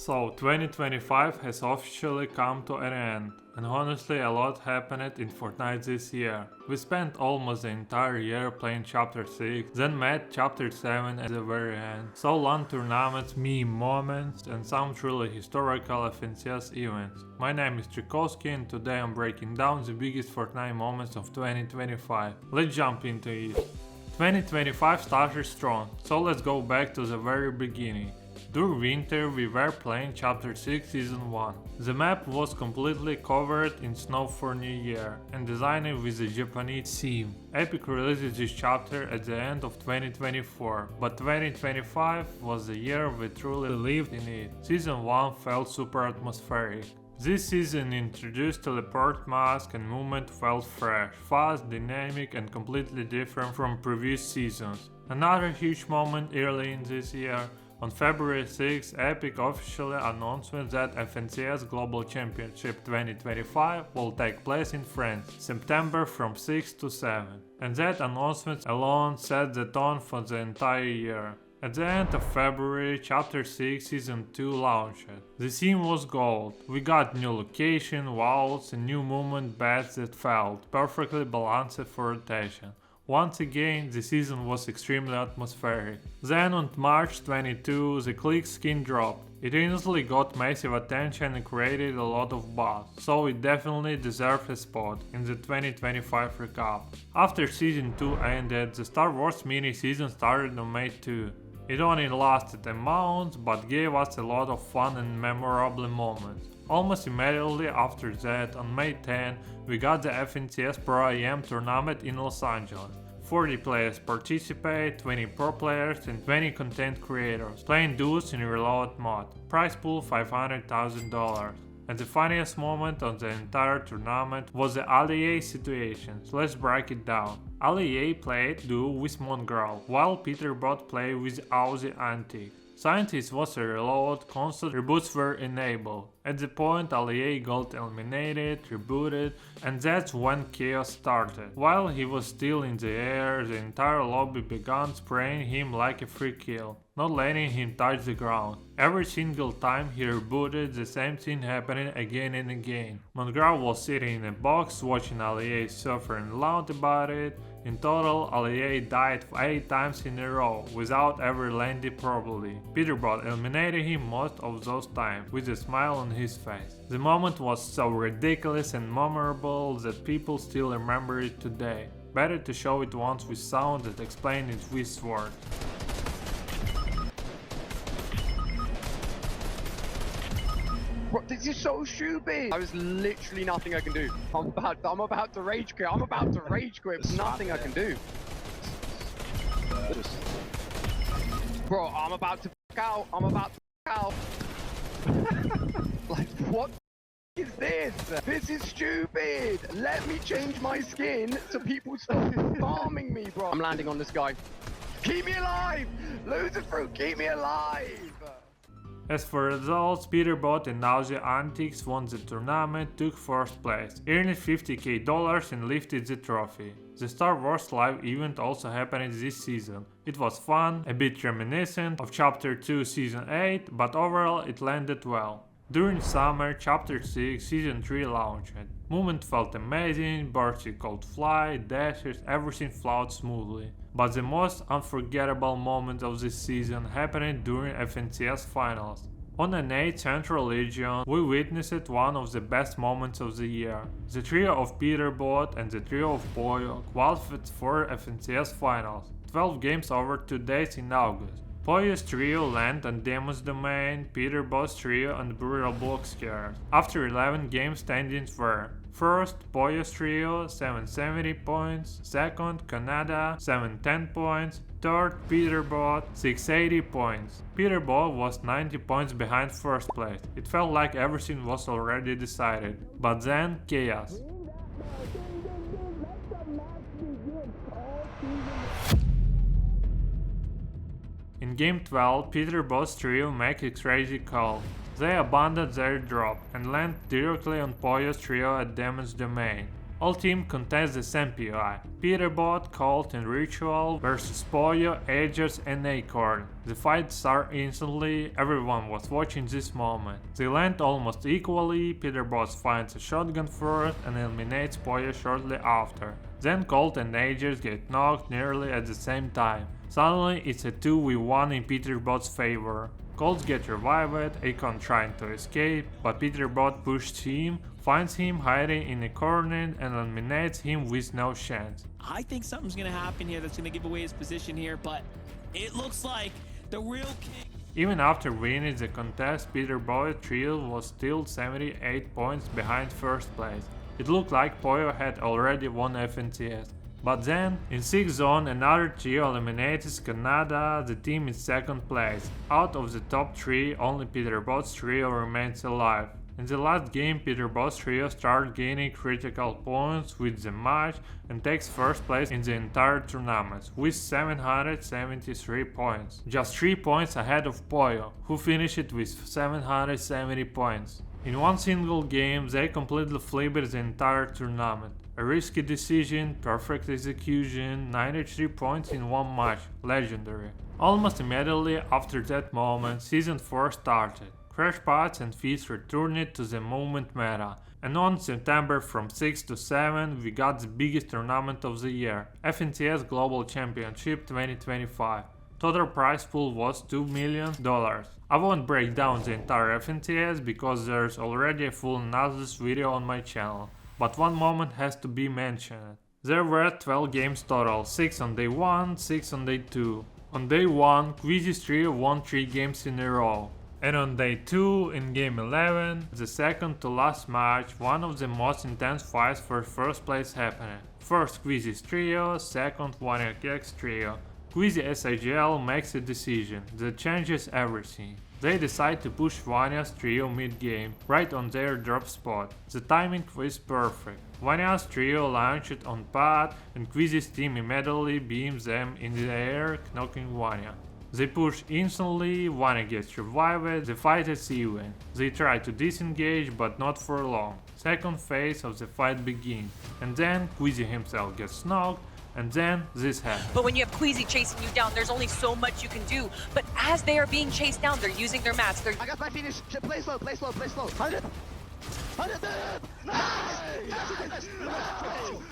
So 2025 has officially come to an end, and honestly a lot happened in Fortnite this year. We spent almost the entire year playing Chapter 6, then met Chapter 7 at the very end. So long tournaments, meme moments, and some truly historical FNCS events. My name is Stricovsky and today I'm breaking down the biggest Fortnite moments of 2025. Let's jump into it. 2025 started strong, so let's go back to the very beginning. During winter we were playing Chapter 6 Season 1. The map was completely covered in snow for New Year and designed with a Japanese theme. Epic released this chapter at the end of 2024, but 2025 was the year we truly lived in it. Season 1 felt super atmospheric. This season introduced teleport mask and movement felt fresh, fast, dynamic and completely different from previous seasons. Another huge moment early in this year. On February 6, Epic officially announced that FNCS Global Championship 2025 will take place in France, September from 6 to 7. And that announcement alone set the tone for the entire year. At the end of February, Chapter 6 Season 2 launched. The theme was gold. We got new location, walls and new movement beds that felt perfectly balanced for rotation. Once again, the season was extremely atmospheric. Then on March 22, the Clix skin dropped. It instantly got massive attention and created a lot of buzz, so it definitely deserved a spot in the 2025 recap. After Season 2 ended, the Star Wars mini-season started on May 2. It only lasted a month, but gave us a lot of fun and memorable moments. Almost immediately after that, on May 10, we got the FNCS Pro AM tournament in Los Angeles. 40 players participate, 20 pro players and 20 content creators, playing duos in reload mode. Prize pool $500,000. And the funniest moment on the entire tournament was the Allié situation. So let's break it down. Allié played duo with Mongrel, while Peterbot played with Aussie Antique. Scientist was a reload, constant reboots were enabled. At the point Allié got eliminated, rebooted, and that's when chaos started. While he was still in the air, the entire lobby began spraying him like a free kill, not letting him touch the ground. Every single time he rebooted, the same thing happening again and again. Mongrel was sitting in a box watching Allié suffer and loud about it. In total, Allié died 8 times in a row, without ever landing properly. Peterbot eliminated him most of those times, with a smile on his face. The moment was so ridiculous and memorable that people still remember it today. Better to show it once with sound than explain it with words. Bro, this is so stupid. There is literally nothing I can do. I'm about to rage quit. I'm about to rage quit. Nothing I can do. Bro, I'm about to out. I'm about to out. Like, what is this? This is stupid. Let me change my skin so people stop farming me, bro. I'm landing on this guy. Keep me alive. Loser fruit, keep me alive. As for results, Peterbot and Aussie Antiques won the tournament, took first place, earned $50,000 and lifted the trophy. The Star Wars live event also happened this season. It was fun, a bit reminiscent of Chapter 2 Season 8, but overall it landed well. During summer, Chapter 6 Season 3 launched. Movement felt amazing, birds could fly, dashes, everything flowed smoothly. But the most unforgettable moment of this season happened during FNCS finals. On an 8 Central Legion, we witnessed one of the best moments of the year. The trio of Peterbot and the trio of Poyo qualified for FNCS finals. 12 games over 2 days in August. Poyo's trio landed on Demon's Domain, Peterbot's trio on Brutal Block Scares. After 11 game standings were: first, Poyo's trio, 770 points, second, Canada, 710 points, third, Peterbot, 680 points. Peterbot was 90 points behind first place. It felt like everything was already decided. But then, chaos. In Game 12, Peterbot's trio make a crazy call. They abandoned their drop and land directly on Poyo's trio at Demon's Domain. All teams contest the same POI. Peterbot, Colt and Ritual versus Pollo, Aegis and Acorn. The fight started instantly, everyone was watching this moment. They land almost equally, Peterbot finds a shotgun first and eliminates Pollo shortly after. Then Colt and Aegis get knocked nearly at the same time. Suddenly it's a 2v1 in Peterbot's favor. Colt gets revived, Acorn trying to escape, but Peterbot pushed him, finds him hiding in a corner and eliminates him with no chance. I think something's gonna happen here that's gonna give away his position here, but it looks like the real king. Even after winning the contest, Peterbot trio was still 78 points behind first place. It looked like Pollo had already won FNCS. But then, in 6th zone, another trio eliminates Canada, the team in 2nd place. Out of the top 3, only Peterbot's trio remains alive. In the last game, Peterbot's trio started gaining critical points with the match and takes first place in the entire tournament, with 773 points. Just 3 points ahead of Pollo, who finished with 770 points. In one single game, they completely flipped the entire tournament. A risky decision, perfect execution, 93 points in one match, legendary. Almost immediately after that moment, Season 4 started. Crash Pads and Feats returned to the movement meta, and on September from 6 to 7 we got the biggest tournament of the year, FNCS Global Championship 2025. Total prize pool was $2 million. I won't break down the entire FNCS because there's already a full analysis video on my channel, but one moment has to be mentioned. There were 12 games total, 6 on day 1, 6 on day 2. On day 1, Quizy's trio won 3 games in a row. And on day 2, in game 11, the second to last match, one of the most intense fights for first place happened. First Quizy's trio, second X trio. Quizy SIGL makes a decision that changes everything. They decide to push Vanya's trio mid-game, right on their drop spot. The timing was perfect. Vanya's trio launched on pad and Quizy's team immediately beams them in the air, knocking Vanya. They push instantly, Vanya gets revived, the fight is even. They try to disengage, but not for long. Second phase of the fight begins, and then Quizy himself gets knocked, and then this happens. But when you have Quizy chasing you down, there's only so much you can do. But as they are being chased down, they're using their mats. I got my finish. Play slow, play slow, play slow.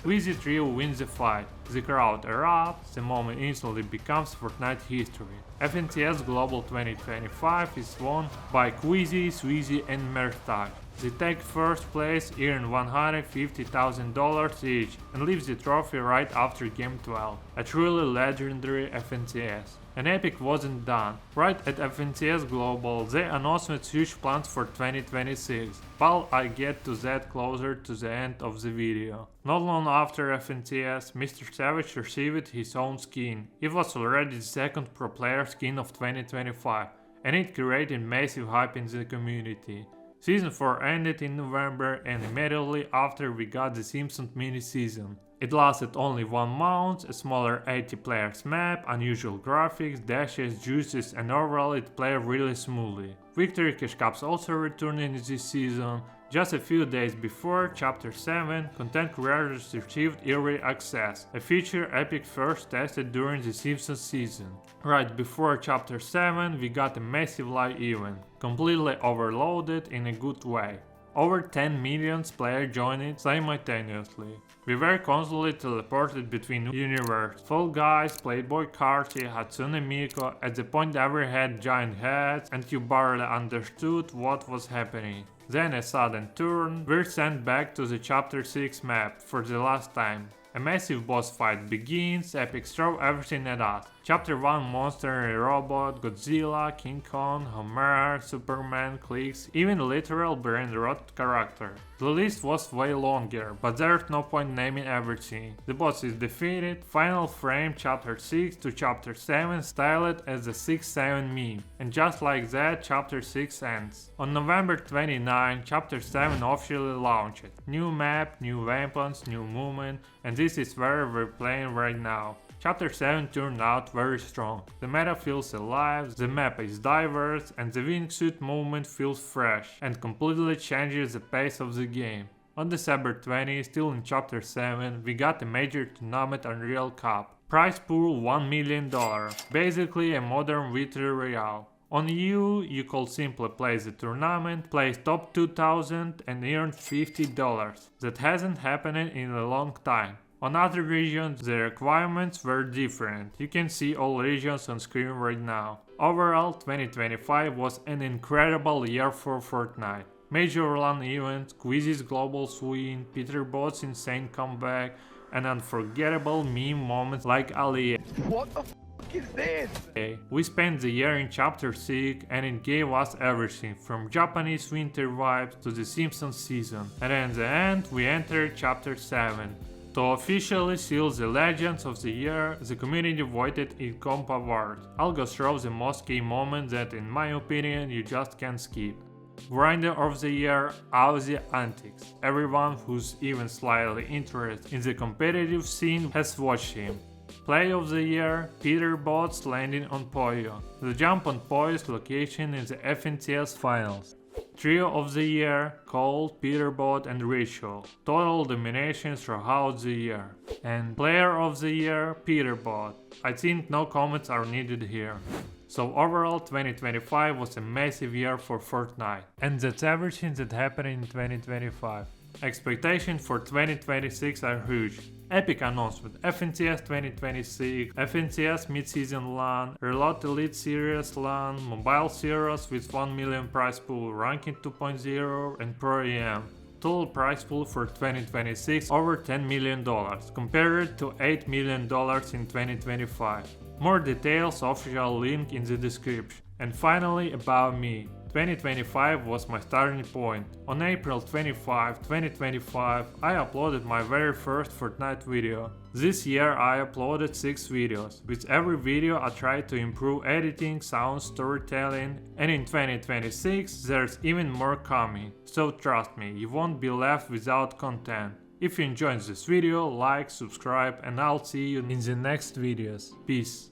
Quizy trio wins the fight. The crowd erupts, the moment instantly becomes Fortnite history. FNCS Global 2025 is won by Quizy, Sweezy and MrSavage. They take first place, earn $150,000 each, and leave the trophy right after Game 12. A truly legendary FNCS. And Epic wasn't done. Right at FNCS Global, they announced huge plans for 2026, but I'll get to that closer to the end of the video. Not long after FNCS, MrSavage received his own skin. It was already the second pro player skin of 2025, and it created massive hype in the community. Season 4 ended in November, and immediately after we got the Simpsons mini-season. It lasted only 1 month, a smaller 80 players map, unusual graphics, dashes, juices and overall it played really smoothly. Victory Cash Cups also returned in this season. Just a few days before Chapter 7, content creators received early access, a feature Epic first tested during the Simpsons season. Right before Chapter 7 we got a massive live event, completely overloaded in a good way. Over 10 million players joined it simultaneously. We were constantly teleported between universes. Fall Guys, Playboy Carti, Hatsune Miku, at the point every had giant heads and you barely understood what was happening. Then a sudden turn, we're sent back to the Chapter 6 map for the last time. A massive boss fight begins, Epic throw everything at us. Chapter 1 monster and robot, Godzilla, King Kong, Homer, Superman, Clix, even a literal brain rot character. The list was way longer, but there's no point naming everything. The boss is defeated, final frame Chapter 6 to Chapter 7 styled as the 6-7 meme, and just like that Chapter 6 ends. On November 29, Chapter 7 officially launched. New map, new weapons, new movement, and this is where we're playing right now. Chapter 7 turned out very strong. The meta feels alive, the map is diverse, and the wingsuit movement feels fresh and completely changes the pace of the game. On December 20, still in Chapter 7, we got a major tournament Unreal Cup. Prize pool $1 million, basically a modern Victory Royale. On you could simply play the tournament, place top 2000 and earn $50. That hasn't happened in a long time. On other regions the requirements were different. You can see all regions on screen right now. Overall 2025 was an incredible year for Fortnite. Major LAN events, quizzes, global swing, Peterbot's insane comeback, and unforgettable meme moments like Ali. What the f is this? We spent the year in Chapter 6 and it gave us everything from Japanese winter vibes to the Simpsons season. And in the end we entered Chapter 7. To officially seal the Legends of the Year, the community voted in Comp Awards. I'll go through the most key moments that in my opinion you just can't skip. Grinder of the Year, Aussie Antics. Everyone who's even slightly interested in the competitive scene has watched him. Play of the Year, Peterbot's landing on Poyo. The jump on Poyo's location in the FNCS finals. Trio of the Year, Colt, Peterbot and Rachel. Total domination throughout the year. And Player of the Year, Peterbot. I think no comments are needed here. So overall 2025 was a massive year for Fortnite. And that's everything that happened in 2025. Expectations for 2026 are huge. Epic announcement: FNCS 2026, FNCS mid-season LAN, Reload Elite Series LAN, Mobile Series with 1 million prize pool, Ranking 2.0 and Pro EM. Total prize pool for 2026 over $10 million, compared to $8 million in 2025. More details, official link in the description. And finally about me. 2025 was my starting point. On April 25, 2025, I uploaded my very first Fortnite video. This year I uploaded 6 videos. With every video I tried to improve editing, sound, storytelling, and in 2026 there's even more coming. So trust me, you won't be left without content. If you enjoyed this video, like, subscribe, and I'll see you in the next videos. Peace.